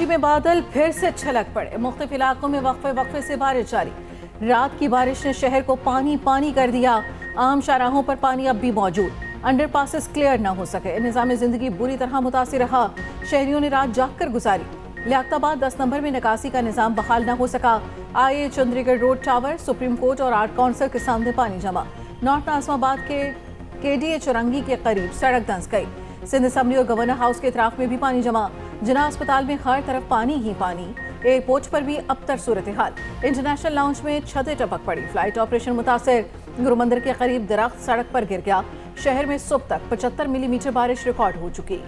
कराची में बादल फिर से छलक पड़े। मुख्तलिफ इलाकों में वक्फे से बारिश जारी। रात की बारिश ने शहर को पानी पानी कर दिया। आम शाहराहों पर पानी अब भी मौजूद। अंडरपासेस क्लियर न हो सके। निज़ाम जिंदगी बुरी तरह मुतासिर रहा। शहरियों ने रात जाग कर गुजारी। लियाकताबाद 10 नंबर में निकासी का निज़ाम बहाल न हो सका। आए Chandigarh road tower, supreme court और आर्ट काउंसिल के सामने पानी जमा। नॉर्थ नाज़िमाबाद के KDA चुरंगी के करीब सड़क धंस गई। सिंध असम्बली और गवर्नर हाउस के इतराफ में भी पानी जमा। जिना अस्पताल में हर तरफ पानी ही पानी। एयरपोर्ट पर भी अबतर सूरत हाल। इंटरनेशनल लाउंज में छतें टपक पड़ी। फ्लाइट ऑपरेशन मुतासिर। गुरु मंदिर के करीब दरख्त सड़क पर गिर गया। शहर में सुबह तक 75 मिलीमीटर बारिश रिकॉर्ड हो चुकी।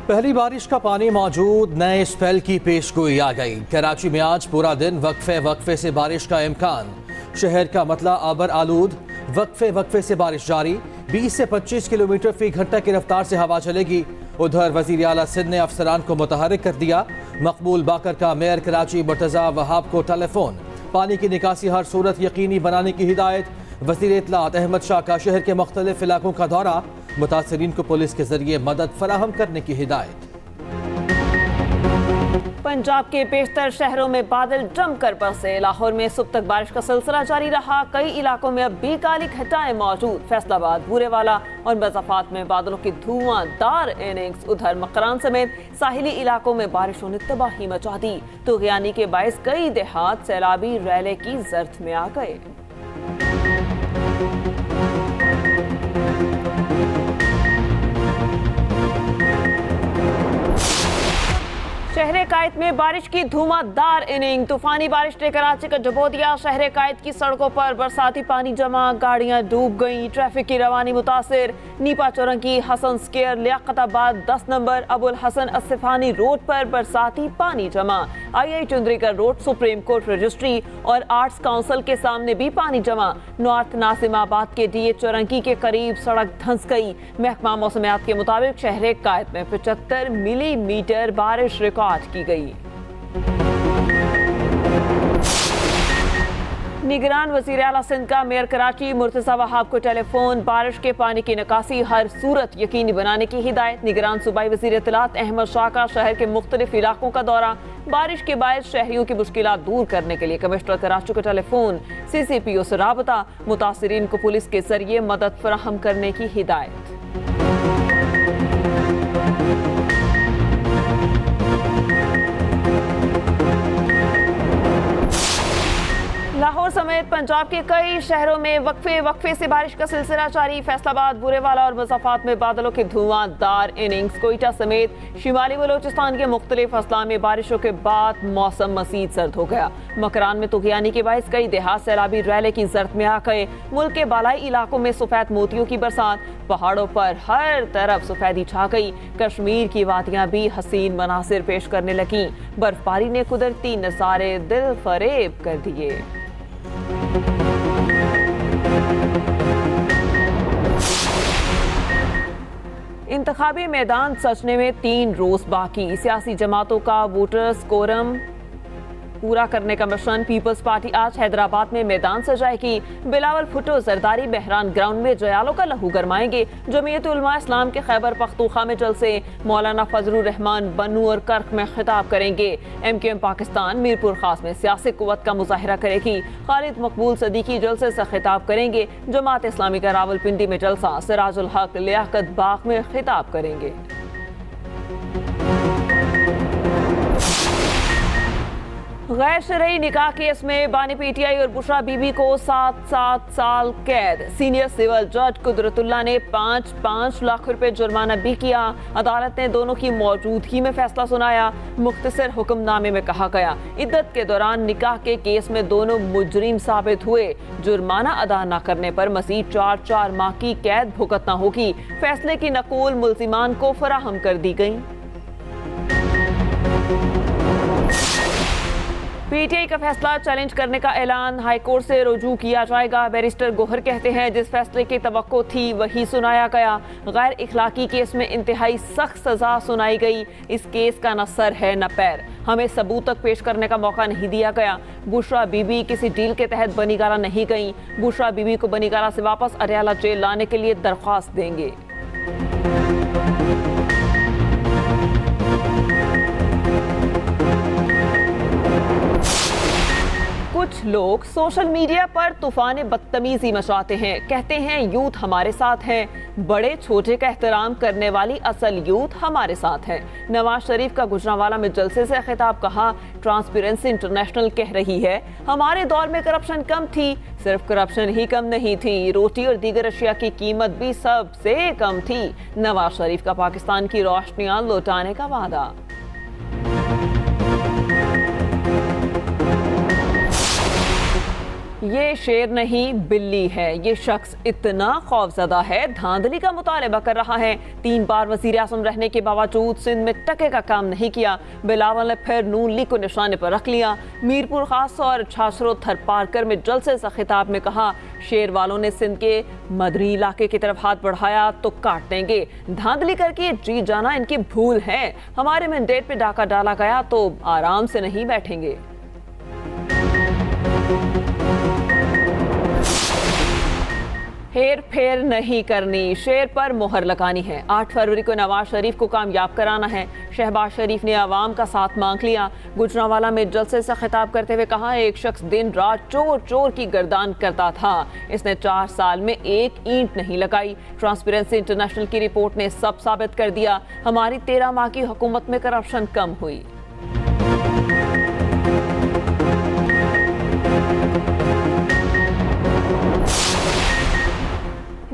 पहली बारिश का पानी मौजूद, नए स्पेल की पेशगोई आ गई। कराची में आज पूरा दिन वक्फे से बारिश का इम्कान। शहर का मतला आबर आलूद। वक्फे से बारिश जारी। 20 से 25 किलोमीटर फी घंटा की रफ्तार से हवा चलेगी। उधर वजीर आला सिंध ने अफसरान को मुतहर्रिक कर दिया। मकबूल बाकर का मेयर कराची मुर्तज़ा वहाब को टेलीफोन। पानी की निकासी हर सूरत यकीनी बनाने की हिदायत। वज़ीर इत्तलात अहमद शाह का शहर के मुख्तलिफ इलाकों का दौरा। मुतासरीन को पुलिस के जरिए मदद फराहम करने की हिदायत। पंजाब के बेशतर शहरों में बादल जमकर बरसे। लाहौर में सुबह तक बारिश का सिलसिला जारी रहा। कई इलाकों में अब भी काली घटाएं मौजूद। फैसलाबाद, बूरेवाला और मज़ाफात में बादलों की धुआंधार इनिंग्स। उधर मकरान समेत साहिली इलाकों में बारिशों ने तबाही मचा दी। तुग़यानी के बायस कई देहात सैलाबी रैले की जर्द में आ गए। शहर कायद में बारिश की धुआंधार इनिंग। तूफानी बारिश ने कराची का डुबो दिया। शहर कायद की सड़कों पर बरसाती पानी जमा। गाड़ियां डूब गईं। ट्रैफिक की रवानी मुतासिर। Nipa Chowrangi, Hasan square, Liaquatabad 10 number, Abul Hasan Isfahani road पर बरसाती पानी जमा। II Chandigarh road, supreme court registry और आर्ट्स काउंसिल के सामने भी पानी जमा। नॉर्थ नाज़िमाबाद के DA चौरंगी के करीब सड़क धंस गई। महकमा मौसमियात के मुताबिक शहर कायद में 75 मिलीमीटर बारिश रिकॉर्ड की गई। निगरान वज़ीर आला सिंध का मेयर कराची मुर्तज़ा वहाब को टेलीफोन। बारिश के पानी की निकासी हर सूरत यकीनी बनाने की हिदायत। निगरान सूबाई वज़ीर इत्तलात अहमद शाह का शहर के मुख्तलिफ इलाकों का दौरा। बारिश के बायस शहरियों की मुश्किलात दूर करने के लिए कमिश्नर कराची को टेलीफोन। CCPO से राबता। मुतासिरीन को पुलिस के जरिए मदद फराहम करने की हिदायत। लाहौर समेत पंजाब के कई शहरों में वक्फे से बारिश का सिलसिला जारी। फैसलाबाद, बूरेवाला और मज़ाफात में बादलों की धुआंधार इनिंग्स। कोयटा समेत शिमाली बलोचिस्तान के मुख्तलिफ अजला में बारिशों के बाद मौसम मज़ीद सर्द हो गया। मकरान में तुग़यानी के बायस कई देहात सैलाबी रैले की जर्द में आ गए। मुल्क के बालाई इलाकों में सफ़ेद मोतियों की बरसात। पहाड़ों पर हर तरफ सफ़ेदी छा गई। कश्मीर की वादियाँ भी हसीन मनासिर पेश करने लगी। बर्फबारी ने कुदरती नज़ारे दिल फरेब कर दिए। इंतखाबी मैदान सजने में 3 रोज बाकी। सियासी जमातों का वोटर्स कोरम पूरा करने का मिशन। पीपल्स पार्टी आज हैदराबाद में मैदान सजाएगी। बिलावल भुट्टो जरदारी बहरान ग्राउंड में जयालों का लहू गरमाएंगे। जमीयत उलमा इस्लाम के खैबर पख्तूनख्वा में जलसे। मौलाना फजलुर रहमान बन्नू और कर्क में खिताब करेंगे। MQM पाकिस्तान मीरपुर खास में सियासी कुव्वत का मुजाहिरा करेगी। खालिद मकबूल सदीकी जलसे से खिताब करेंगे। जमात इस्लामी का रावलपिंडी में जलसा। सिराजुल हक लियाकत बाग में खिताब करेंगे। गैर शरई निकाह केस में बानी PTI और बुशरा बीबी को 7 साल कैद। सीनियर सिविल जज कुदरतुल्लाह ने 5 लाख रुपए जुर्माना भी किया। अदालत ने दोनों की मौजूदगी में फैसला सुनाया। मुख्तसर हुक्मनामे में कहा गया, इद्दत के दौरान निकाह के केस में दोनों मुजरिम साबित हुए। जुर्माना अदा न करने पर मजीद 4 माह की कैद भुगतना होगी। फैसले की नकूल मुल्जिमान को फराहम कर दी गई। पीटीआई का फैसला चैलेंज करने का ऐलान, हाईकोर्ट से रुजू किया जाएगा। बैरिस्टर गोहर कहते हैं जिस फैसले की तवक्को थी वही सुनाया गया। गैर इखलाकी केस में इंतहाई सख्त सजा सुनाई गई। इस केस का न सर है न पैर, हमें सबूत तक पेश करने का मौका नहीं दिया गया। बुशरा बीबी किसी डील के तहत बनीगाला नहीं गई। बुशरा बीबी को बनीगाला से वापस अरियाला जेल लाने के लिए दरख्वास्त देंगे। कुछ लोग सोशल मीडिया पर तूफान बदतमीजी मचाते हैं, कहते हैं यूथ हमारे साथ है। बड़े छोटे का एहतराम करने वाली असल यूथ हमारे साथ है। नवाज शरीफ का गुजरांवाला में जलसे से खिताब, कहा ट्रांसपेरेंसी इंटरनेशनल कह रही है हमारे दौर में करप्शन कम थी। सिर्फ करप्शन ही कम नहीं थी, रोटी और दीगर अशिया की कीमत भी सबसे कम थी। नवाज शरीफ का पाकिस्तान की रोशनियां लौटाने का वादा। ये शेर नहीं बिल्ली है। ये शख्स इतना खौफजदा है, धांधली का मुतालबा कर रहा है। 3 बार वजीर आज़म रहने के बावजूद सिंध में टके का काम नहीं किया। बिलावल ने फिर नून लीग को निशाने पर रख लिया। मीरपुर खास और छाछरो थरपारकर में जलसे से खिताब में कहा शेर वालों ने सिंध के मदरी इलाके की तरफ हाथ बढ़ाया तो काट देंगे। धांधली करके जीत जाना इनकी भूल है। हमारे मैंडेट पे डाका डाला गया तो आराम से नहीं बैठेंगे। हेर फेर नहीं करनी, शेर पर मोहर लगानी है। 8 फरवरी को नवाज शरीफ को कामयाब कराना है। शहबाज शरीफ ने आवाम का साथ मांग लिया। गुजरांवाला में जलसे से खिताब करते हुए कहा एक शख्स दिन रात चोर चोर की गर्दान करता था। इसने 4 साल में एक ईंट नहीं लगाई। ट्रांसपेरेंसी इंटरनेशनल की रिपोर्ट ने सब साबित कर दिया। हमारी 13 माह की हुकूमत में करप्शन कम हुई।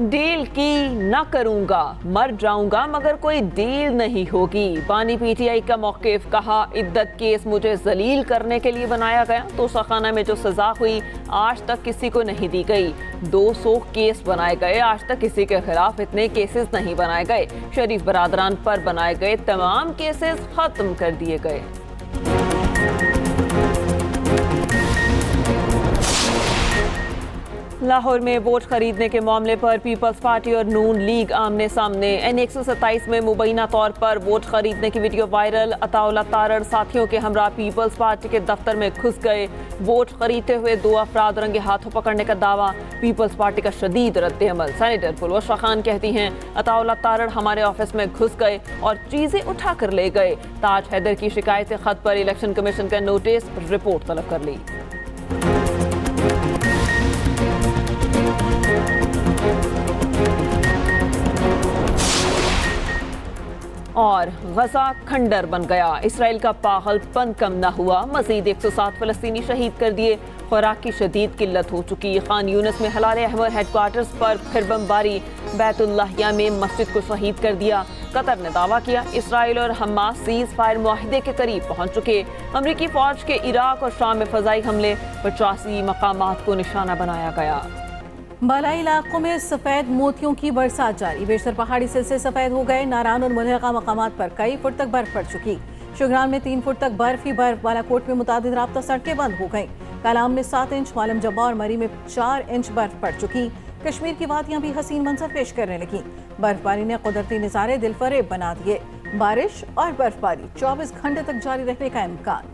डील की न करूंगा, मर जाऊंगा मगर कोई डील नहीं होगी। बानी पीटीआई का मौकिफ, कहा इद्दत केस मुझे जलील करने के लिए बनाया गया। तो सखाना में जो सजा हुई आज तक किसी को नहीं दी गई। 200 केस बनाए गए, आज तक किसी के खिलाफ इतने केसेस नहीं बनाए गए। शरीफ बरादरान पर बनाए गए तमाम केसेस खत्म कर दिए गए। लाहौर में वोट खरीदने के मामले पर पीपल्स पार्टी और नून लीग आमने सामने। N127 में मुबैना तौर पर वोट खरीदने की वीडियो वायरल। अताउल्ला तारड़ साथियों के हमरा पीपल्स पार्टी के दफ्तर में घुस गए। वोट खरीदते हुए 2 अफराद रंगे हाथों पकड़ने का दावा। पीपल्स पार्टी का शदीद रद्द अमल। सेनेटर पुलवशा खान कहती हैं अताउल्ला तारड़ हमारे ऑफिस में घुस गए और चीजें उठा कर ले गए। ताज हैदर की शिकायत खत पर इलेक्शन कमीशन का नोटिस, रिपोर्ट तलब कर ली। और गजा खंडर बन गया। इसराइल का पागलपन कम न हुआ, मजीद 107 फलस्तीनी शहीद कर दिए। खुराक की शदीद किल्लत हो चुकी। खान यूनिस में हलाल अहमर हेडक्वार्टर्स पर फिर बमबारी। बैतुल्लाहिया में मस्जिद को शहीद कर दिया। कतर ने दावा किया इसराइल और हमास सीज फायर मुआहिदे के करीब पहुंच चुके। अमरीकी फौज के इराक और शाम में फजाई हमले, 85 मकामात को निशाना बनाया गया। बालाई इलाकों में सफेद मोतियों की बरसात जारी। बेशतर पहाड़ी सिलसिले सफेद हो गए। नारान और मुल्हिका मकामात पर कई फुट तक बर्फ पड़ चुकी। शुगरान में 3 फुट तक बर्फ ही बर्फ। बालाकोट में मुतादिद राब्ता सड़कें बंद हो गई। कलाम में 7 इंच, मालम जब्बा और मरी में 4 इंच बर्फ पड़ चुकी। कश्मीर की वादियां भी हसीन मंजर पेश करने लगी। बर्फबारी ने कुदरती नज़ारे दिलफरेब बना दिए। बारिश और बर्फबारी 24 घंटे तक जारी रहने का इम्कान।